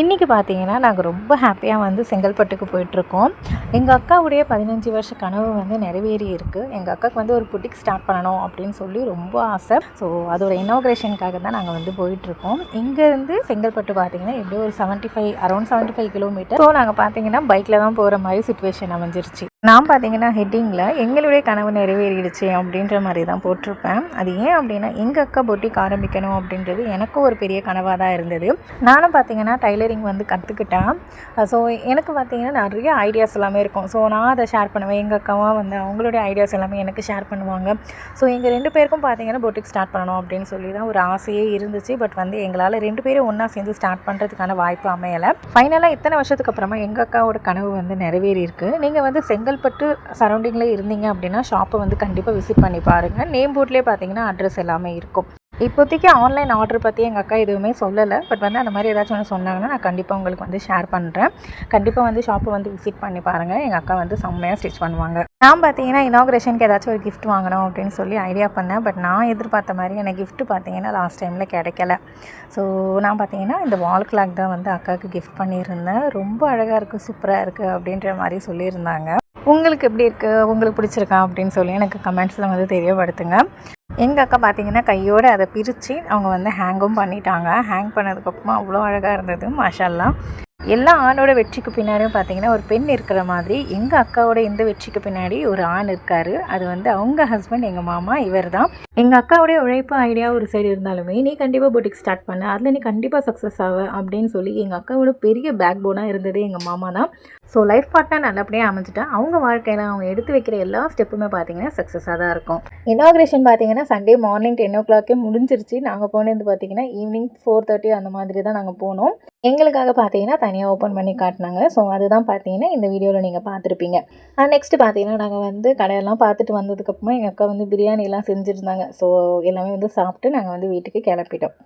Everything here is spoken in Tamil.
இன்றைக்கி பார்த்தீங்கன்னா நாங்கள் ரொம்ப ஹாப்பியாக வந்து செங்கல்பட்டுக்கு போயிட்டுருக்கோம். எங்கள் அக்காவுடைய 15 வருஷ கனவு வந்து நிறைவேறி இருக்குது. எங்கள் அக்காவுக்கு வந்து ஒரு புட்டிக் ஸ்டார்ட் பண்ணணும் அப்படின்னு சொல்லி ரொம்ப ஆசை. ஸோ அதோட இனாக்ரேஷனுக்காக தான் நாங்கள் வந்து போயிட்டுருக்கோம். இங்கேருந்து செங்கல்பட்டு பார்த்தீங்கன்னா எப்படியும் ஒரு 75 கிலோமீட்டர். ஸோ நாங்கள் பார்த்தீங்கன்னா பைக்கில் தான் போகிற மாதிரி சிச்சுவேஷன் அமைஞ்சிருச்சு. நான் பார்த்தீங்கன்னா ஹெட்டிங்கில் எங்களுடைய கனவு நிறைவேறிடுச்சு அப்படின்ற மாதிரி தான் போட்டிருப்பேன். அது ஏன் அப்படின்னா எங்கள் அக்கா பொட்டிக் ஆரம்பிக்கணும் அப்படின்றது எனக்கும் ஒரு பெரிய கனவாக தான் இருந்தது. நானும் பார்த்தீங்கன்னா டைலரிங் வந்து கற்றுக்கிட்டேன். ஸோ எனக்கு பார்த்தீங்கன்னா நிறைய ஐடியாஸ் எல்லாமே இருக்கும். ஸோ நான் அதை ஷேர் பண்ணுவேன். எங்கள் அக்காவாக வந்து அவங்களுடைய ஐடியாஸ் எல்லாமே எனக்கு ஷேர் பண்ணுவாங்க. ஸோ எங்கள் 2 பேருக்கும் பார்த்தீங்கன்னா பொட்டிக் ஸ்டார்ட் பண்ணணும் அப்படின்னு சொல்லி தான் ஒரு ஆசையே இருந்துச்சு. பட் வந்து எங்களால் 2 பேரும் ஒன்றா சேர்ந்து ஸ்டார்ட் பண்ணுறதுக்கான வாய்ப்பு அமையலை. ஃபைனலாக இத்தனை வருஷத்துக்கு அப்புறமா எங்கள் அக்காவோட கனவு வந்து நிறைவேறி இருக்குது. நீங்கள் வந்து செங்கல்பட்டு சரௌண்டிங்கில் இருந்தீங்க அப்படின்னா ஷாப்பை வந்து கண்டிப்பாக விசிட் பண்ணி பாருங்கள். நேம் போர்ட்லேயே பார்த்தீங்கன்னா அட்ரஸ் எல்லாமே இருக்கும். இப்போதைக்கு ஆன்லைன் ஆர்டர் பற்றி எங்கள் அக்கா எதுவுமே சொல்லலை. பட் வந்து அந்த மாதிரி ஏதாச்சும் ஒன்று சொன்னாங்கன்னா நான் கண்டிப்பாக உங்களுக்கு வந்து ஷேர் பண்ணுறேன். கண்டிப்பாக வந்து ஷாப்பை வந்து விசிட் பண்ணி பாருங்கள். எங்கள் அக்கா வந்து செம்மையாக ஸ்டிச் பண்ணுவாங்க. நான் பார்த்தீங்கன்னா இனாக்ரேஷனுக்கு ஏதாச்சும் ஒரு கிஃப்ட் வாங்கணும் அப்படின்னு சொல்லி ஐடியா பண்ணேன். பட் நான் எதிர்பார்த்த மாதிரி எனக்கு கிஃப்ட் பார்த்தீங்கன்னா லாஸ்ட் டைமில் கிடைக்கல. ஸோ நான் பார்த்தீங்கன்னா இந்த வால் கிளாக் தான் வந்து அக்காவுக்கு கிஃப்ட் பண்ணியிருந்தேன். ரொம்ப அழகாக இருக்குது, சூப்பராக இருக்குது அப்படின்ற மாதிரி சொல்லியிருந்தாங்க. உங்களுக்கு எப்படி இருக்குது, உங்களுக்கு பிடிச்சிருக்கா அப்படின்னு சொல்லி எனக்கு கமெண்ட்ஸில் வந்து தெரியப்படுத்துங்க. எங்கள் அக்கா பார்த்தீங்கன்னா கையோடு அதை பிரித்து அவங்க வந்து ஹேங்கும் பண்ணிட்டாங்க. ஹேங் பண்ணதுக்கப்புறமா அவ்வளோ அழகாக இருந்தது, மாஷால்லா. எல்லா ஆணோட வெற்றிக்கு பின்னாடியும் பார்த்தீங்கன்னா ஒரு பெண் இருக்கிற மாதிரி எங்கள் அக்காவோட இந்த வெற்றிக்கு பின்னாடி ஒரு ஆண் இருக்கார். அது வந்து அவங்க ஹஸ்பண்ட், எங்கள் மாமா, இவர் தான். எங்கள் அக்காவுடைய உழைப்பு ஐடியா ஒரு சைடு இருந்தாலுமே நீ கண்டிப்பாக பொட்டிக் ஸ்டார்ட் பண்ண, அதில் நீ கண்டிப்பாக சக்ஸஸ் ஆக அப்படின்னு சொல்லி எங்கள் அக்காவோட பெரிய பேக் போனாக இருந்தது எங்கள் மாமா தான். ஸோ லைஃப் பார்ட்னர் நல்லபடியாக அமைஞ்சிட்டா அவங்க வாழ்க்கையில் அவங்க எடுத்து வைக்கிற எல்லா ஸ்டெப்புமே பார்த்தீங்கன்னா சக்ஸஸாக தான் இருக்கும். இனாக்ரேஷன் பார்த்தீங்கன்னா சண்டே மார்னிங் 10 o'clock முடிஞ்சிருச்சு. நாங்கள் போனது பார்த்தீங்கன்னா ஈவினிங் 4:30 அந்த மாதிரி தான் நாங்கள் போனோம். எங்களுக்காக பார்த்தீங்கன்னா தனியாக ஓப்பன் பண்ணி காட்டினாங்க. ஸோ அதுதான் பார்த்தீங்கன்னா இந்த வீடியோவில் நீங்கள் பார்த்துருப்பீங்க. நெக்ஸ்ட்டு பார்த்தீங்கன்னா நாங்கள் வந்து கடையெல்லாம் பார்த்துட்டு வந்ததுக்கப்புறமா எங்கள் அக்கா வந்து பிரியாணிலாம் செஞ்சுருந்தாங்க. ஸோ எல்லாமே வந்து சாப்பிட்டு நாங்கள் வந்து வீட்டுக்கு கிளப்பிட்டோம்.